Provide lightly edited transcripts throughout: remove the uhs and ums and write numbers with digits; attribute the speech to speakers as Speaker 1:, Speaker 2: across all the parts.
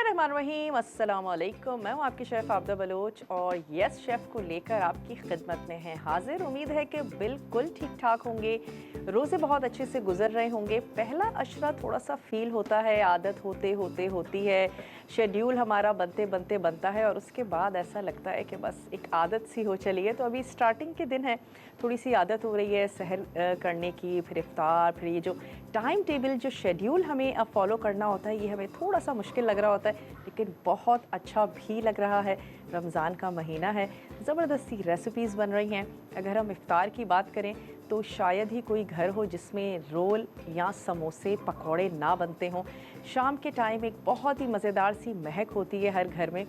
Speaker 1: बिस्मिल्लाहिर्रहमानिर्रहीम, अस्सलाम वालेकुम। मैं हूँ आपकी शेफ़ आबदा बलोच और यस शेफ़ को लेकर आपकी खिदमत में हैं हाजिर। उम्मीद है कि बिल्कुल ठीक ठाक होंगे, रोज़े बहुत अच्छे से गुजर रहे होंगे। पहला अशरा थोड़ा सा फ़ील होता है, आदत होते होते होती है, शेड्यूल हमारा बनते बनते बनता है और उसके बाद ऐसा लगता है कि बस एक आदत सी हो चली है। तो अभी स्टार्टिंग के दिन है, थोड़ी सी आदत हो रही है सहर करने की, फिर इफ्तार, फिर ये जो टाइम टेबल जो शेड्यूल हमें अब फॉलो करना होता है, ये हमें थोड़ा सा मुश्किल लग रहा होता है, लेकिन बहुत अच्छा भी लग रहा है। रमज़ान का महीना है, ज़बरदस्ती रेसिपीज़ बन रही हैं। अगर हम इफ्तार की बात करें तो शायद ही कोई घर हो जिसमें रोल या समोसे पकौड़े ना बनते हों। शाम के टाइम एक बहुत ही मज़ेदार सी महक होती है हर घर में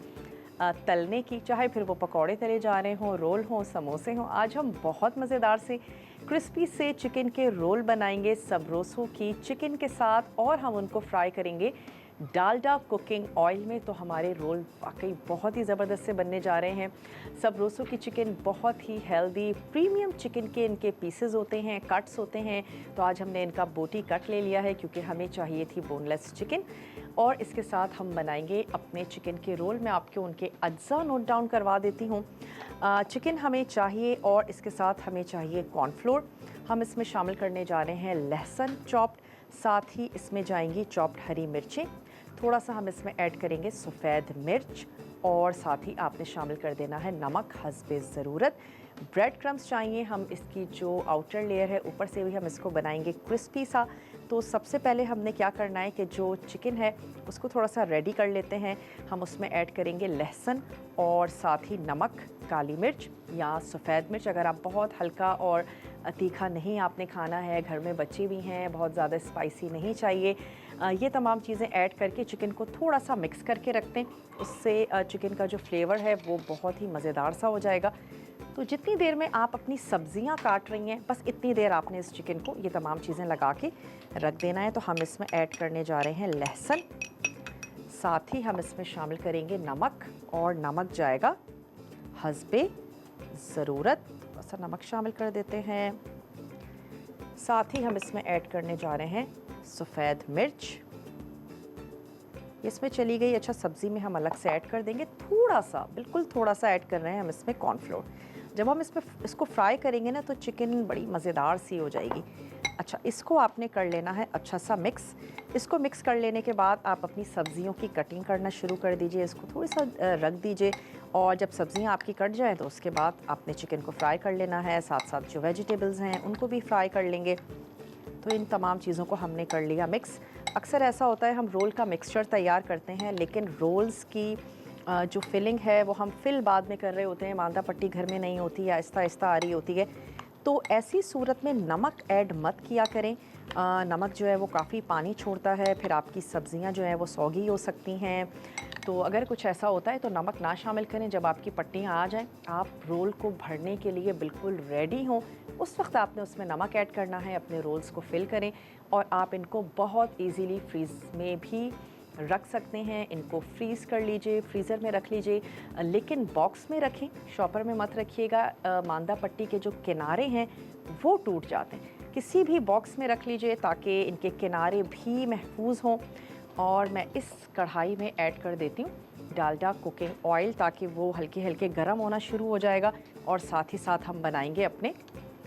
Speaker 1: तलने की, चाहे फिर वो पकौड़े तले जा रहे हों, रोल हों, समोसे हों। आज हम बहुत मज़ेदार से क्रिस्पी से चिकन के रोल बनाएंगे सब रोसों की चिकन के साथ, और हम उनको फ्राई करेंगे डालडा कुकिंग ऑयल में। तो हमारे रोल वाकई बहुत ही ज़बरदस्त से बनने जा रहे हैं। सब रोसों की चिकन बहुत ही हेल्दी प्रीमियम चिकन के इनके पीसेस होते हैं, कट्स होते हैं। तो आज हमने इनका बोटी कट ले लिया है क्योंकि हमें चाहिए थी बोनलेस चिकन, और इसके साथ हम बनाएंगे अपने चिकन के रोल। मैं आपको उनके अज्जा नोट डाउन करवा देती हूँ। चिकन हमें चाहिए और इसके साथ हमें चाहिए कॉर्नफ्लोर। हम इसमें शामिल करने जा रहे हैं लहसुन चॉप्ड, साथ ही इसमें जाएंगी चॉप्ड हरी मिर्चें, थोड़ा सा हम इसमें ऐड करेंगे सफ़ेद मिर्च, और साथ ही आपने शामिल कर देना है नमक हस्बे ज़रूरत। ब्रेड क्रम्स चाहिए, हम इसकी जो आउटर लेयर है ऊपर से भी हम इसको बनाएंगे क्रिस्पी सा। तो सबसे पहले हमने क्या करना है कि जो चिकन है उसको थोड़ा सा रेडी कर लेते हैं। हम उसमें ऐड करेंगे लहसुन और साथ ही नमक, काली मिर्च या सफ़ेद मिर्च। अगर आप बहुत हल्का और तीखा नहीं आपने खाना है, घर में बच्चे भी हैं, बहुत ज़्यादा स्पाइसी नहीं चाहिए, ये तमाम चीज़ें ऐड करके चिकन को थोड़ा सा मिक्स करके रखते हैं। उससे चिकन का जो फ्लेवर है वो बहुत ही मज़ेदार सा हो जाएगा। तो जितनी देर में आप अपनी सब्जियां काट रही हैं, बस इतनी देर आपने इस चिकन को ये तमाम चीज़ें लगा के रख देना है। तो हम इसमें ऐड करने जा रहे हैं लहसुन, साथ ही हम इसमें शामिल करेंगे नमक, और नमक जाएगा हस्बे ज़रूरत। थोड़ा सा नमक शामिल कर देते हैं। साथ ही हम इसमें ऐड करने जा रहे हैं सफ़ेद मिर्च, इसमें चली गई। अच्छा, सब्ज़ी में हम अलग से ऐड कर देंगे थोड़ा सा, बिल्कुल थोड़ा सा ऐड कर रहे हैं हम इसमें कॉर्नफ्लोर। जब हम इसको फ्राई करेंगे ना तो चिकन बड़ी मज़ेदार सी हो जाएगी। अच्छा, इसको आपने कर लेना है अच्छा सा मिक्स। इसको मिक्स कर लेने के बाद आप अपनी सब्जियों की कटिंग करना शुरू कर दीजिए। इसको थोड़ी सा रख दीजिए, और जब सब्जियां आपकी कट जाएँ तो उसके बाद आपने चिकन को फ्राई कर लेना है। साथ साथ जो वेजिटेबल्स हैं उनको भी फ्राई कर लेंगे। तो इन तमाम चीज़ों को हमने कर लिया मिक्स। अक्सर ऐसा होता है हम रोल का मिक्सचर तैयार करते हैं, लेकिन रोल्स की जो फिलिंग है वो हम फिल बाद में कर रहे होते हैं, मांदा पट्टी घर में नहीं होती या आहिस्ता आहिस्ता आ रही होती है। तो ऐसी सूरत में नमक ऐड मत किया करें। नमक जो है वो काफ़ी पानी छोड़ता है, फिर आपकी सब्ज़ियां जो हैं वो सौगी हो सकती हैं। तो अगर कुछ ऐसा होता है तो नमक ना शामिल करें। जब आपकी पट्टियाँ आ जाएं, आप रोल को भरने के लिए बिल्कुल रेडी हों, उस वक्त आपने उसमें नमक ऐड करना है, अपने रोल्स को फिल करें, और आप इनको बहुत इजीली फ्रीज़ में भी रख सकते हैं। इनको फ्रीज़ कर लीजिए, फ्रीज़र में रख लीजिए, लेकिन बॉक्स में रखें, शॉपर में मत रखिएगा। मांदा पट्टी के जो किनारे हैं वो टूट जाते हैं। किसी भी बॉक्स में रख लीजिए ताकि इनके किनारे भी महफूज हों। और मैं इस कढ़ाई में ऐड कर देती हूँ डालडा कुकिंग ऑयल, ताकि वो हल्के हल्के गर्म होना शुरू हो जाएगा, और साथ ही साथ हम बनाएंगे अपने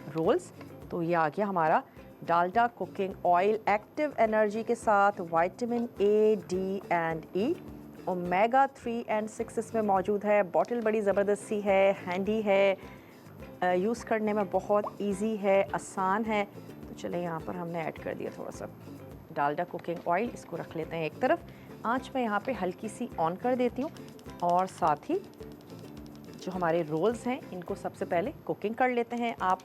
Speaker 1: रोल्स। तो ये आ गया हमारा Dalda cooking oil, active energy के साथ vitamin A, D and E, omega 3 and 6 इसमें मौजूद है। बॉटल बड़ी ज़बरदस्त सी है, हैंडी है, यूज़ करने में बहुत इजी है, आसान है। तो चले, यहाँ पर हमने ऐड कर दिया थोड़ा सा डालडा कुकिंग ऑयल। इसको रख लेते हैं एक तरफ। आंच मैं यहाँ पे हल्की सी ऑन कर देती हूँ, और साथ ही जो हमारे रोल्स हैं इनको सबसे पहले कुकिंग कर लेते हैं। आप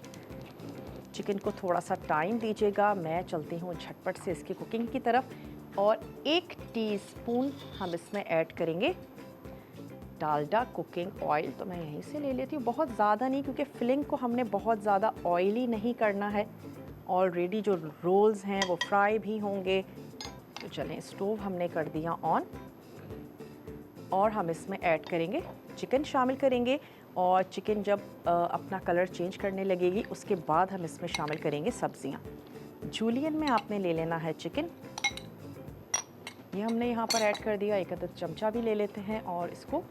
Speaker 1: चिकन को थोड़ा सा टाइम दीजिएगा, मैं चलती हूँ झटपट से इसकी कुकिंग की तरफ। और 1 टीस्पून हम इसमें ऐड करेंगे डालडा कुकिंग ऑयल। तो मैं यहीं से ले लेती हूँ, बहुत ज़्यादा नहीं, क्योंकि फिलिंग को हमने बहुत ज़्यादा ऑयली नहीं करना है। ऑलरेडी जो रोल्स हैं वो फ्राई भी होंगे। तो चलें, स्टोव हमने कर दिया ऑन, और हम इसमें ऐड करेंगे चिकन शामिल करेंगे। और चिकन जब अपना कलर चेंज करने लगेगी उसके बाद हम इसमें शामिल करेंगे सब्जियां। जूलियन में आपने ले लेना है चिकन, ये हमने यहाँ पर ऐड कर दिया। एक अदद चमचा भी ले लेते हैं और इसको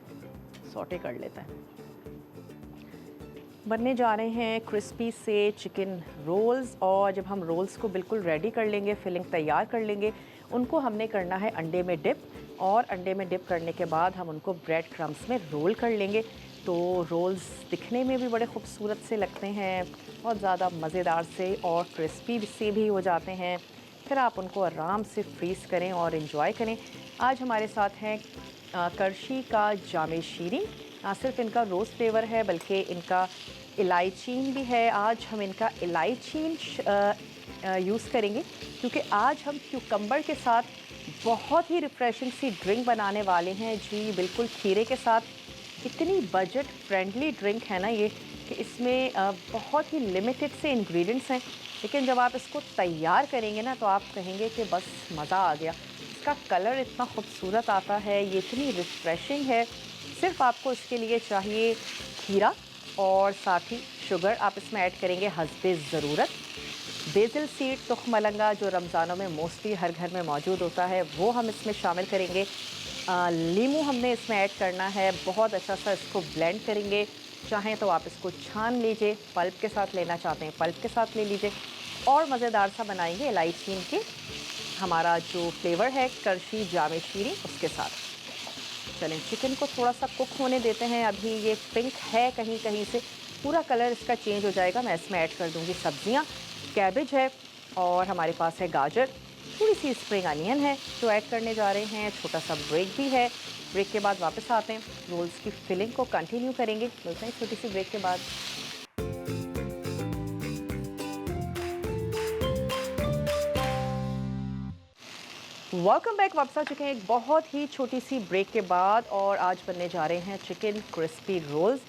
Speaker 1: सौटे कर लेते हैं। बनने जा रहे हैं क्रिस्पी से चिकन रोल्स। और जब हम रोल्स को बिल्कुल रेडी कर लेंगे, फिलिंग तैयार कर लेंगे, उनको हमने करना है अंडे में डिप। और अंडे में डिप करने के बाद हम उनको ब्रेड क्रम्स में रोल कर लेंगे। तो रोल्स दिखने में भी बड़े खूबसूरत से लगते हैं, बहुत ज़्यादा मज़ेदार से और क्रिस्पी से भी हो जाते हैं। फिर आप उनको आराम से फ्रीज़ करें और इन्जॉय करें। आज हमारे साथ हैं करशी का जामे शीरी। ना सिर्फ इनका रोज़ फ्लेवर है बल्कि इनका इलायचीन भी है। आज हम इनका इलायचीन यूज़ करेंगे क्योंकि आज हम क्यूकम्बर के साथ बहुत ही रिफ़्रेशिंग सी ड्रिंक बनाने वाले हैं जी, बिल्कुल खीरे के साथ। इतनी बजट फ्रेंडली ड्रिंक है ना ये कि इसमें बहुत ही लिमिटेड से इंग्रेडिएंट्स हैं, लेकिन जब आप इसको तैयार करेंगे ना तो आप कहेंगे कि बस मज़ा आ गया। इसका कलर इतना खूबसूरत आता है, ये इतनी रिफ़्रेशिंग है। सिर्फ आपको इसके लिए चाहिए खीरा और साथ ही शुगर आप इसमें ऐड करेंगे हस्बे ज़रूरत। बेसिल सीड, तुख मलंगा जो रमज़ानों में मोस्टली हर घर में मौजूद होता है, वो हम इसमें शामिल करेंगे। लीमू हमने इसमें ऐड करना है। बहुत अच्छा सा इसको ब्लेंड करेंगे। चाहें तो आप इसको छान लीजिए, पल्प के साथ लेना चाहते हैं पल्प के साथ ले लीजिए। और मज़ेदार सा बनाएंगे इलायचीन के हमारा जो फ्लेवर है करशी जामे शीरी उसके साथ। चलें चिकन को थोड़ा सा कुक होने देते हैं। अभी ये पिंक है, कहीं कहीं से पूरा कलर इसका चेंज हो जाएगा। मैं इसमें ऐड कर दूँगी सब्जियाँ। कैबेज है और हमारे पास है गाजर, थोड़ी सी स्प्रिंग अनियन है जो ऐड करने जा रहे हैं। छोटा सा ब्रेक भी है। ब्रेक के बाद वापस आते हैं, रोल्स की फिलिंग को कंटिन्यू करेंगे। मिलते हैं छोटी सी ब्रेक के बाद। Welcome back. वापस आ चुके हैं एक बहुत ही छोटी सी ब्रेक के बाद और आज बनने जा रहे हैं चिकन क्रिस्पी रोल्स।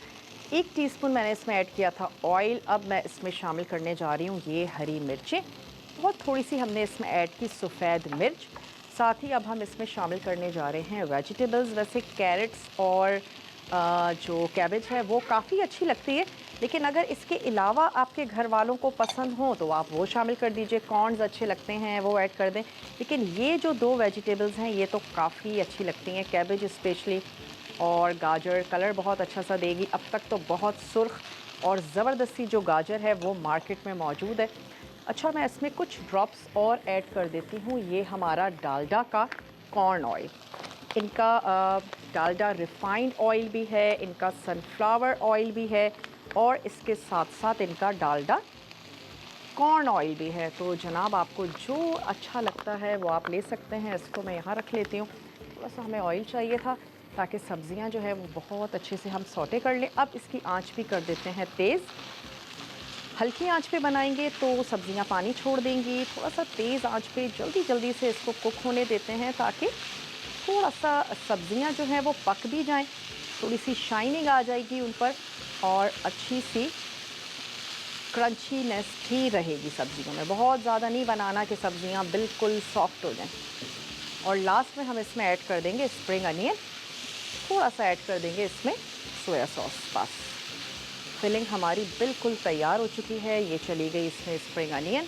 Speaker 1: 1 टीस्पून मैंने इसमें ऐड किया था ऑयल। अब मैं इसमें शामिल करने जा रही हूँ ये हरी मिर्चें। बहुत थोड़ी सी हमने इसमें ऐड की सफ़ेद मिर्च। साथ ही अब हम इसमें शामिल करने जा रहे हैं वेजिटेबल्स। वैसे कैरेट्स और जो कैबेज है वो काफ़ी अच्छी लगती है, लेकिन अगर इसके अलावा आपके घर वालों को पसंद हो तो आप वो शामिल कर दीजिए। कॉर्न्स अच्छे लगते हैं वो ऐड कर दें, लेकिन ये जो 2 वेजिटेबल्स हैं ये तो काफ़ी अच्छी लगती हैं, कैबेज स्पेशली। और गाजर कलर बहुत अच्छा सा देगी। अब तक तो बहुत सुर्ख और ज़बरदस्ती जो गाजर है वो मार्केट में मौजूद है। अच्छा, मैं इसमें कुछ ड्रॉप्स और ऐड कर देती हूँ। ये हमारा डालडा का कॉर्न ऑयल। इनका डालडा रिफाइंड ऑयल भी है, इनका सनफ्लावर ऑयल भी है और इसके साथ साथ इनका डालडा कॉर्न ऑयल भी है। तो जनाब आपको जो अच्छा लगता है वो आप ले सकते हैं। इसको मैं यहाँ रख लेती हूँ। थोड़ा सा हमें ऑयल चाहिए था ताकि सब्ज़ियाँ जो है वो बहुत अच्छे से हम सौटे कर लें। अब इसकी आंच भी कर देते हैं तेज़। हल्की आंच पे बनाएंगे तो सब्ज़ियाँ पानी छोड़ देंगी। थोड़ा सा तेज़ आंच पे जल्दी जल्दी से इसको कुक होने देते हैं ताकि थोड़ा सा सब्ज़ियाँ जो हैं वो पक भी जाएं, थोड़ी सी शाइनिंग आ जाएगी उन पर और अच्छी सी क्रंचीनेस भी रहेगी सब्ज़ियों में। बहुत ज़्यादा नहीं बनाना कि सब्ज़ियाँ बिल्कुल सॉफ्ट हो जाएं। और लास्ट में हम इसमें ऐड कर देंगे स्प्रिंग अनियन। थोड़ा सा ऐड कर देंगे इसमें सोया सॉस। बस फिलिंग हमारी बिल्कुल तैयार हो चुकी है। ये चली गई इसमें स्प्रिंग अनियन।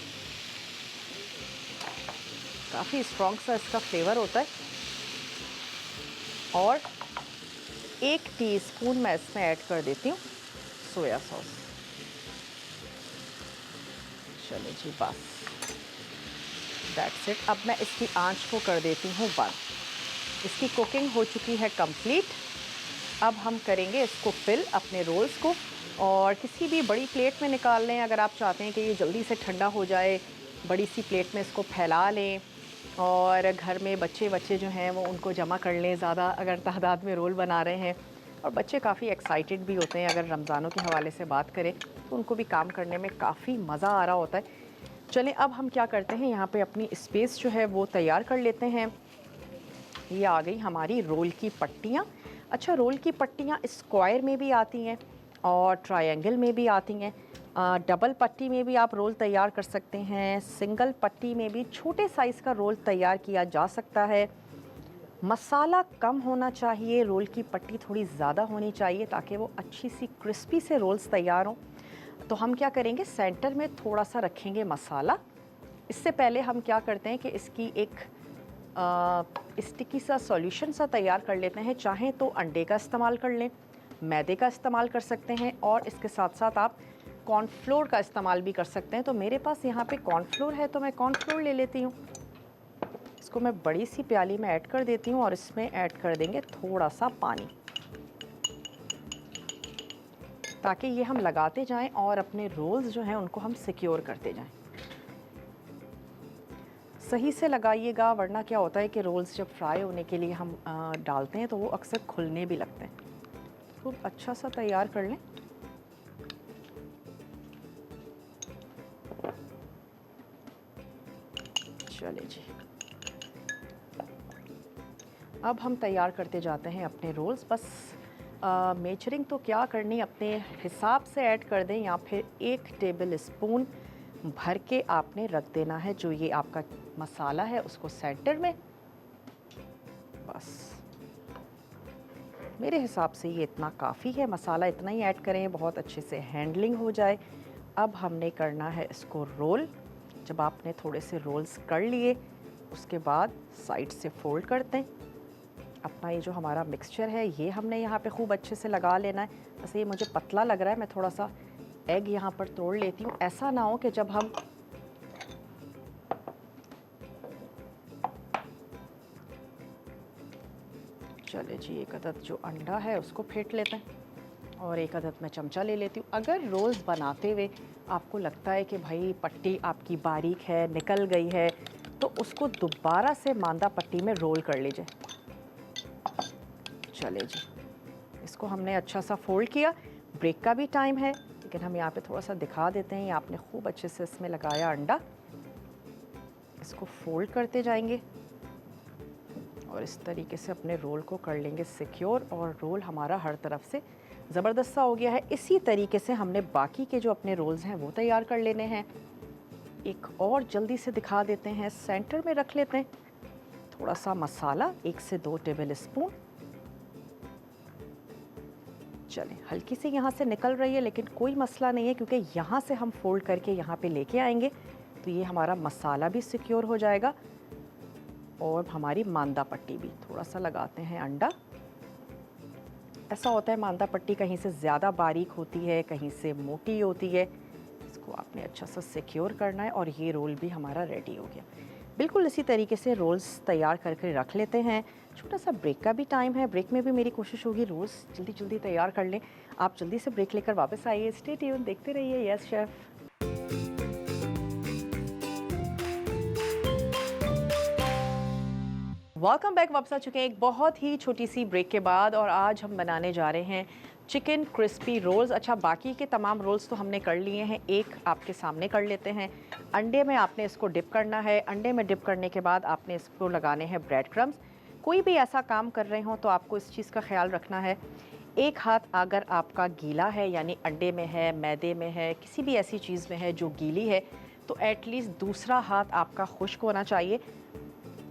Speaker 1: काफ़ी स्ट्रॉन्ग सा इसका फ्लेवर होता है। और 1 टीस्पून मैं इसमें ऐड कर देती हूँ सोया सॉस। चलिए जी, बस दैट्स इट। अब मैं इसकी आंच को कर देती हूँ बंद। इसकी कुकिंग हो चुकी है कंप्लीट। अब हम करेंगे इसको फिल अपने रोल्स को और किसी भी बड़ी प्लेट में निकाल लें। अगर आप चाहते हैं कि ये जल्दी से ठंडा हो जाए, बड़ी सी प्लेट में इसको फैला लें और घर में बच्चे जो हैं वो उनको जमा कर लें। ज़्यादा अगर तादाद में रोल बना रहे हैं और बच्चे काफ़ी एक्साइटेड भी होते हैं, अगर रमज़ानों के हवाले से बात करें तो उनको भी काम करने में काफ़ी मज़ा आ रहा होता है। चलें अब हम क्या करते हैं, यहाँ पे अपनी स्पेस जो है वो तैयार कर लेते हैं। ये आ गई हमारी रोल की पट्टियाँ। अच्छा, रोल की पट्टियाँ स्क्वायर में भी आती हैं और ट्रायंगल में भी आती हैं। डबल पट्टी में भी आप रोल तैयार कर सकते हैं। सिंगल पट्टी में भी छोटे साइज़ का रोल तैयार किया जा सकता है। मसाला कम होना चाहिए, रोल की पट्टी थोड़ी ज़्यादा होनी चाहिए ताकि वो अच्छी सी क्रिस्पी से रोल्स तैयार हों। तो हम क्या करेंगे, सेंटर में थोड़ा सा रखेंगे मसाला। इससे पहले हम क्या करते हैं कि इसकी एक स्टिकी सा सॉल्यूशन सा तैयार कर लेते हैं। चाहें तो अंडे का इस्तेमाल कर लें, मैदे का इस्तेमाल कर सकते हैं और इसके साथ साथ आप कॉर्नफ्लोर का इस्तेमाल भी कर सकते हैं। तो मेरे पास यहाँ पे कॉर्नफ्लोर है तो मैं कॉर्नफ्लोर ले लेती हूँ। इसको मैं बड़ी सी प्याली में ऐड कर देती हूँ और इसमें ऐड कर देंगे थोड़ा सा पानी, ताकि ये हम लगाते जाएं और अपने रोल्स जो हैं उनको हम सिक्योर करते जाएं। सही से लगाइएगा, वरना क्या होता है कि रोल्स जब फ्राई होने के लिए हम डालते हैं तो वो अक्सर खुलने भी लगते हैं। खूब अच्छा सा तैयार कर लें। चलिए जी, अब हम तैयार करते जाते हैं अपने रोल्स। बस मेजरिंग तो क्या करनी, अपने हिसाब से ऐड कर दें या फिर 1 टेबल स्पून भर के आपने रख देना है। जो ये आपका मसाला है उसको सेंटर में, बस मेरे हिसाब से ये इतना काफ़ी है। मसाला इतना ही ऐड करें, बहुत अच्छे से हैंडलिंग हो जाए। अब हमने करना है इसको रोल। जब आपने थोड़े से रोल्स कर लिए उसके बाद साइड से फोल्ड करते हैं। अपना ये जो हमारा मिक्सचर है ये हमने यहाँ पे खूब अच्छे से लगा लेना है। बस ये मुझे पतला लग रहा है, मैं थोड़ा सा एग यहाँ पर तोड़ लेती हूँ। ऐसा ना हो कि जब हम चले जी, एक अदद जो अंडा है उसको फेंट लेते हैं और एक अदद मैं चमचा ले लेती हूँ। अगर रोल्स बनाते हुए आपको लगता है कि भाई पट्टी आपकी बारीक है, निकल गई है, तो उसको दोबारा से मांदा पट्टी में रोल कर लीजिए। चले जी, इसको हमने अच्छा सा फोल्ड किया। ब्रेक का भी टाइम है, लेकिन हम यहाँ पे थोड़ा सा दिखा देते हैं। ये आपने खूब अच्छे से इसमें लगाया अंडा, इसको फोल्ड करते जाएंगे और इस तरीके से अपने रोल को कर लेंगे सिक्योर। और रोल हमारा हर तरफ से ज़बरदस्त सा हो गया है। इसी तरीके से हमने बाकी के जो अपने रोल्स हैं वो तैयार कर लेने हैं। एक और जल्दी से दिखा देते हैं, सेंटर में रख लेते हैं थोड़ा सा मसाला, 1 से 2 टेबल स्पून। चलें, हल्की से यहाँ से निकल रही है लेकिन कोई मसला नहीं है, क्योंकि यहाँ से हम फोल्ड करके यहाँ पे लेके आएंगे तो ये हमारा मसाला भी सिक्योर हो जाएगा और हमारी मांदा पट्टी भी। थोड़ा सा लगाते हैं अंडा। ऐसा होता है मांदा पट्टी कहीं से ज़्यादा बारीक होती है, कहीं से मोटी होती है। इसको आपने अच्छा सा सिक्योर करना है और ये रोल भी हमारा रेडी हो गया। बिल्कुल इसी तरीके से रोल्स तैयार करके रख लेते हैं। छोटा सा ब्रेक का भी टाइम है, ब्रेक में भी मेरी कोशिश होगी रोल्स जल्दी जल्दी तैयार कर लें। आप जल्दी से ब्रेक लेकर वापस आइए। स्टे ट्यून, देखते रहिए यस शेफ। वेलकम बैक, वापस आ चुके हैं एक बहुत ही छोटी सी ब्रेक के बाद और आज हम बनाने जा रहे हैं चिकन क्रिस्पी रोल्स। अच्छा, बाकी के तमाम रोल्स तो हमने कर लिए हैं, एक आपके सामने कर लेते हैं। अंडे में आपने इसको डिप करना है। अंडे में डिप करने के बाद आपने इसको लगाने हैं ब्रेड क्रम्स। कोई भी ऐसा काम कर रहे हो तो आपको इस चीज़ का ख्याल रखना है, एक हाथ अगर आपका गीला है, यानी अंडे में है, मैदे में है, किसी भी ऐसी चीज़ में है जो गीली है, तो एटलीस्ट दूसरा हाथ आपका खुश्क होना चाहिए।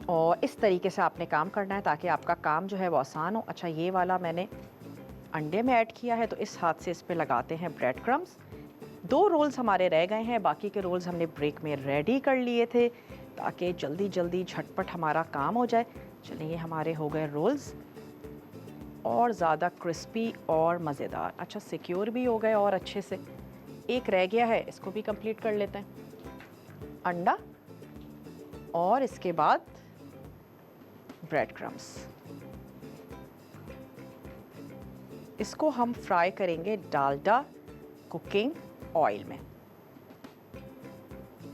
Speaker 1: और इस तरीके से आपने काम करना है ताकि आपका काम जो है वो आसान हो। अच्छा, ये वाला मैंने अंडे में ऐड किया है तो इस हाथ से इस पे लगाते हैं ब्रेड क्रम्स। 2 रोल्स हमारे रह गए हैं, बाकी के रोल्स हमने ब्रेक में रेडी कर लिए थे ताकि जल्दी जल्दी झटपट हमारा काम हो जाए। चलिए, हमारे हो गए रोल्स और ज़्यादा क्रिस्पी और मज़ेदार। अच्छा, सिक्योर भी हो गए और अच्छे से। एक रह गया है, इसको भी कंप्लीट कर लेते हैं। अंडा और इसके बाद ब्रेड क्रम्स। इसको हम फ्राई करेंगे डालडा कुकिंग ऑयल में।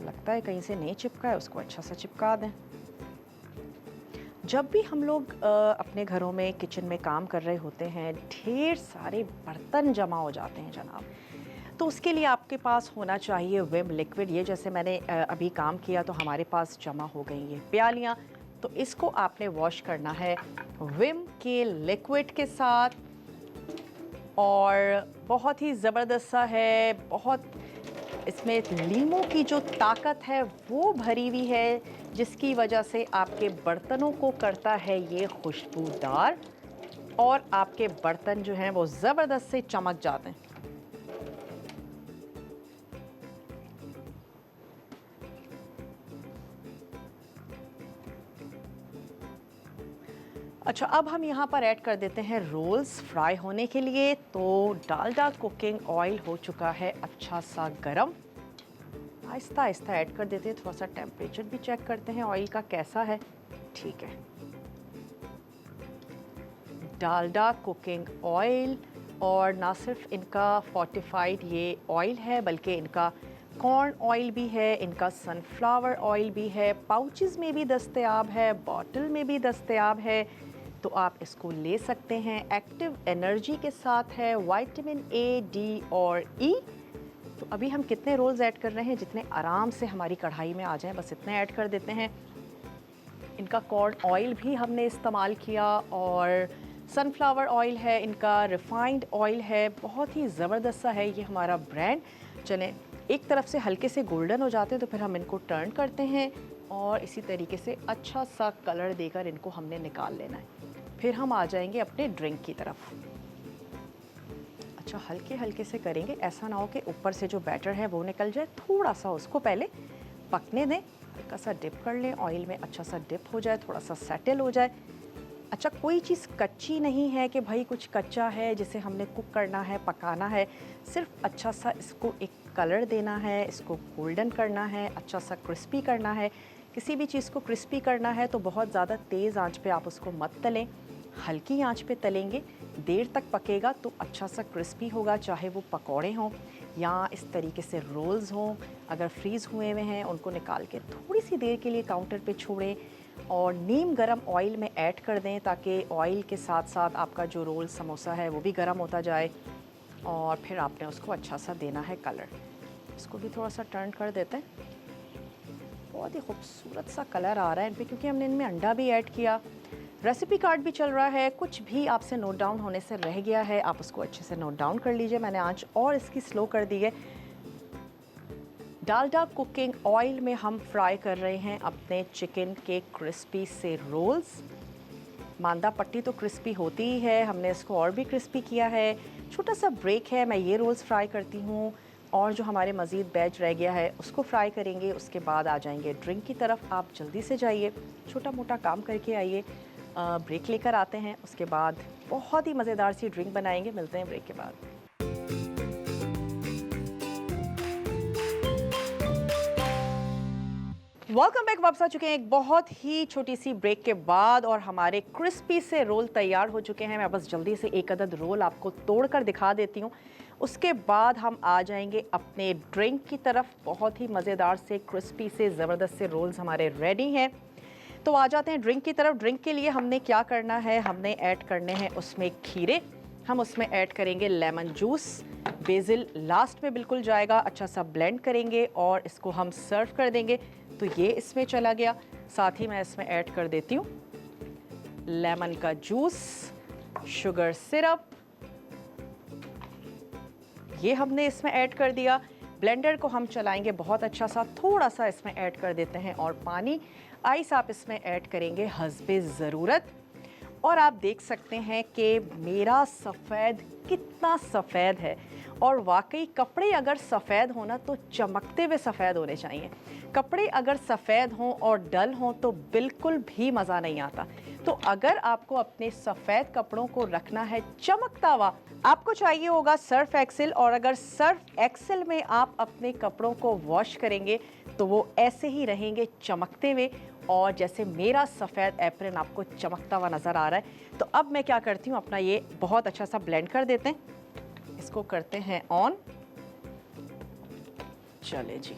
Speaker 1: लगता है कहीं से नहीं चिपका है, उसको अच्छा सा चिपका दें। जब भी हम लोग अपने घरों में किचन में काम कर रहे होते हैं, ढेर सारे बर्तन जमा हो जाते हैं जनाब, तो उसके लिए आपके पास होना चाहिए विम लिक्विड। ये जैसे मैंने अभी काम किया तो हमारे पास जमा हो गई ये प्यालियाँ, तो इसको आपने वॉश करना है विम के लिक्विड के साथ। और बहुत ही ज़बरदस्त सा है, बहुत इसमें लीमू की जो ताकत है वो भरी हुई है, जिसकी वजह से आपके बर्तनों को करता है ये खुशबूदार और आपके बर्तन जो हैं वो ज़बरदस्त से चमक जाते हैं। अच्छा, अब हम यहाँ पर ऐड कर देते हैं रोल्स फ्राई होने के लिए। तो डालडा कुकिंग ऑयल हो चुका है अच्छा सा गरम। आहिस्ता आहिस्ता ऐड कर देते हैं, थोड़ा सा टेम्परेचर भी चेक करते हैं ऑयल का कैसा है। ठीक है, डालडा कुकिंग ऑयल, और ना सिर्फ इनका फोर्टिफाइड ये ऑयल है बल्कि इनका कॉर्न ऑयल भी है, इनका सनफ्लावर ऑयल भी है, पाउचेस में भी दस्तयाब है, बॉटल में भी दस्तयाब है। तो आप इसको ले सकते हैं। एक्टिव एनर्जी के साथ है, विटामिन ए, डी और ई। तो अभी हम कितने रोल्स ऐड कर रहे हैं, जितने आराम से हमारी कढ़ाई में आ जाएं बस इतने ऐड कर देते हैं। इनका कॉर्न ऑयल भी हमने इस्तेमाल किया और सनफ्लावर ऑयल है, इनका रिफाइंड ऑयल है, बहुत ही ज़बरदस्त सा है ये हमारा ब्रांड। चलें, एक तरफ से हल्के से गोल्डन हो जाते हैं तो फिर हम इनको टर्न करते हैं और इसी तरीके से अच्छा सा कलर देकर इनको हमने निकाल लेना है। फिर हम आ जाएंगे अपने ड्रिंक की तरफ। अच्छा, हल्के हल्के से करेंगे, ऐसा ना हो कि ऊपर से जो बैटर है वो निकल जाए। थोड़ा सा उसको पहले पकने दें, हल्का सा डिप कर लें ऑयल में, अच्छा सा डिप हो जाए, थोड़ा सा सेटल हो जाए। अच्छा, कोई चीज़ कच्ची नहीं है कि भाई कुछ कच्चा है जिसे हमने कुक करना है, पकाना है। सिर्फ अच्छा सा इसको एक कलर देना है, इसको गोल्डन करना है, अच्छा सा क्रिस्पी करना है। किसी भी चीज़ को क्रिस्पी करना है तो बहुत ज़्यादा तेज़ आंच पे आप उसको मत तलें, हल्की आंच पे तलेंगे, देर तक पकेगा तो अच्छा सा क्रिस्पी होगा। चाहे वो पकौड़े हों या इस तरीके से रोल्स हों, अगर फ्रीज़ हुए हुए हैं उनको निकाल के थोड़ी सी देर के लिए काउंटर पे छोड़ें और नीम गरम ऑयल में ऐड कर दें ताकि ऑयल के साथ साथ आपका जो रोल समोसा है वो भी गरम होता जाए। और फिर आपने उसको अच्छा सा देना है कलर। इसको भी थोड़ा सा टर्न कर देते हैं। बहुत ही खूबसूरत सा कलर आ रहा है इन पर क्योंकि हमने इनमें अंडा भी ऐड किया। रेसिपी कार्ड भी चल रहा है, कुछ भी आपसे नोट डाउन होने से रह गया है आप उसको अच्छे से नोट डाउन कर लीजिए। मैंने आंच और इसकी स्लो कर दी है। डालडा कुकिंग ऑयल में हम फ्राई कर रहे हैं अपने चिकन के क्रिस्पी से रोल्स। मांदा पट्टी तो क्रिस्पी होती ही है, हमने इसको और भी क्रिस्पी किया है। छोटा सा ब्रेक है, मैं ये रोल्स फ्राई करती हूँ और जो हमारे मज़ीद बैच रह गया है उसको फ्राई करेंगे। उसके बाद आ जाएंगे ड्रिंक की तरफ। आप जल्दी से जाइए, छोटा मोटा काम करके आइए, ब्रेक लेकर आते हैं। उसके बाद बहुत ही मज़ेदार सी ड्रिंक बनाएंगे। मिलते हैं ब्रेक के बाद। वेलकम बैक, वापस आ चुके हैं एक बहुत ही छोटी सी ब्रेक के बाद और हमारे क्रिस्पी से रोल तैयार हो चुके हैं। मैं बस जल्दी से एक अदद रोल आपको तोड़कर दिखा देती हूँ, उसके बाद हम आ जाएंगे अपने ड्रिंक की तरफ। बहुत ही मज़ेदार से क्रिस्पी से ज़बरदस्त से रोल्स हमारे रेडी हैं। तो आ जाते हैं ड्रिंक की तरफ। ड्रिंक के लिए हमने क्या करना है, हमने ऐड करने हैं उसमें खीरे, हम उसमें ऐड करेंगे लेमन जूस, बेसिल लास्ट में बिल्कुल जाएगा। अच्छा सा ब्लेंड करेंगे और इसको हम सर्व कर देंगे। तो ये इसमें चला गया। साथ ही मैं इसमें ऐड कर देती हूँ लेमन का जूस, शुगर सिरप, ये हमने इसमें ऐड कर दिया। ब्लेंडर को हम चलाएंगे बहुत अच्छा सा। थोड़ा सा इसमें ऐड कर देते हैं और पानी। आइस आप इसमें ऐड करेंगे हस्बे ज़रूरत। और आप देख सकते हैं कि मेरा सफ़ेद कितना सफ़ेद है। और वाकई कपड़े अगर सफ़ेद होना तो चमकते हुए सफ़ेद होने चाहिए। कपड़े अगर सफ़ेद हों और डल हों तो बिल्कुल भी मज़ा नहीं आता। तो अगर आपको अपने सफ़ेद कपड़ों को रखना है चमकता हुआ, आपको चाहिए होगा सर्फ एक्सेल। और अगर सर्फ एक्सेल में आप अपने कपड़ों को वॉश करेंगे तो वो ऐसे ही रहेंगे चमकते हुए। और जैसे मेरा सफ़ेद एप्रन आपको चमकता हुआ नज़र आ रहा है। तो अब मैं क्या करती हूँ, अपना ये बहुत अच्छा सा ब्लेंड कर देते हैं। इसको करते हैं ऑन। चले जी,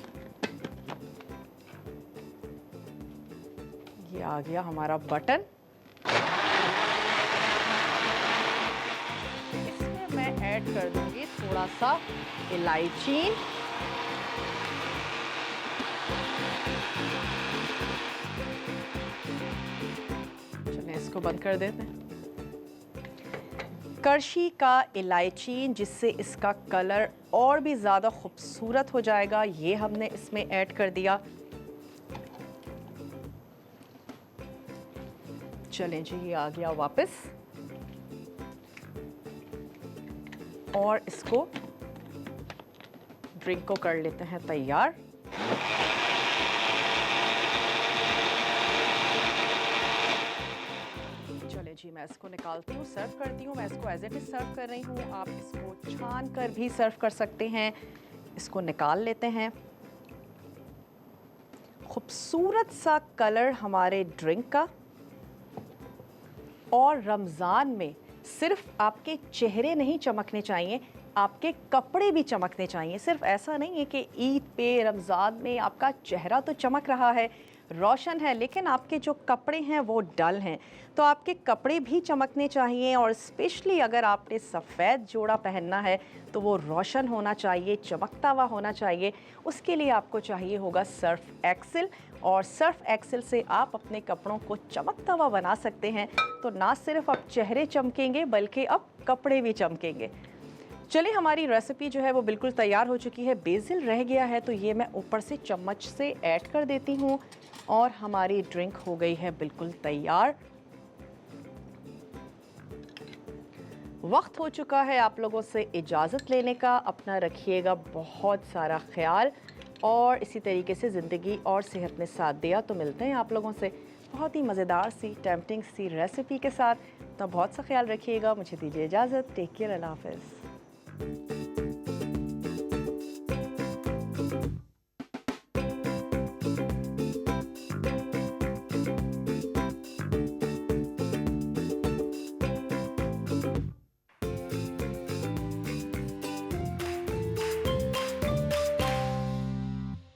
Speaker 1: ये आ गया हमारा बटन। इसमें मैं ऐड कर दूंगी थोड़ा सा इलायची। चलिए इसको बंद कर देते हैं। करशी का इलायची, जिससे इसका कलर और भी ज़्यादा खूबसूरत हो जाएगा, ये हमने इसमें ऐड कर दिया। चलें जी, ये आ गया वापस। और इसको ड्रिंक को कर लेते हैं तैयार। चले जी, मैं इसको निकालती हूँ, सर्व करती हूँ। मैं इसको एज इट इज़ सर्व कर रही हूँ, आप इसको छान कर भी सर्व कर सकते हैं। इसको निकाल लेते हैं। खूबसूरत सा कलर हमारे ड्रिंक का। और रमज़ान में सिर्फ आपके चेहरे नहीं चमकने चाहिए, आपके कपड़े भी चमकने चाहिए। सिर्फ ऐसा नहीं है कि ईद पे, रमज़ान में आपका चेहरा तो चमक रहा है, रोशन है, लेकिन आपके जो कपड़े हैं वो डल हैं। तो आपके कपड़े भी चमकने चाहिए, और स्पेशली अगर आपने सफ़ेद जोड़ा पहनना है तो वो रोशन होना चाहिए, चमकता हुआ होना चाहिए। उसके लिए आपको चाहिए होगा सर्फ एक्सेल, और सर्फ एक्सेल से आप अपने कपड़ों को चमकता हुआ बना सकते हैं। तो ना सिर्फ अब चेहरे चमकेंगे बल्कि अब कपड़े भी चमकेंगे। चलिए, हमारी रेसिपी जो है वो बिल्कुल तैयार हो चुकी है। बेसिल रह गया है तो ये मैं ऊपर से चम्मच से ऐड कर देती हूँ, और हमारी ड्रिंक हो गई है बिल्कुल तैयार। वक्त हो चुका है आप लोगों से इजाज़त लेने का। अपना रखिएगा बहुत सारा ख्याल, और इसी तरीके से ज़िंदगी और सेहत में साथ दिया। तो मिलते हैं आप लोगों से बहुत ही मज़ेदार सी, टेम्पटिंग सी रेसिपी के साथ। तो बहुत सा ख्याल रखिएगा। मुझे दीजिए इजाज़त। टेक केयर, अल्लाह हाफ़िज़।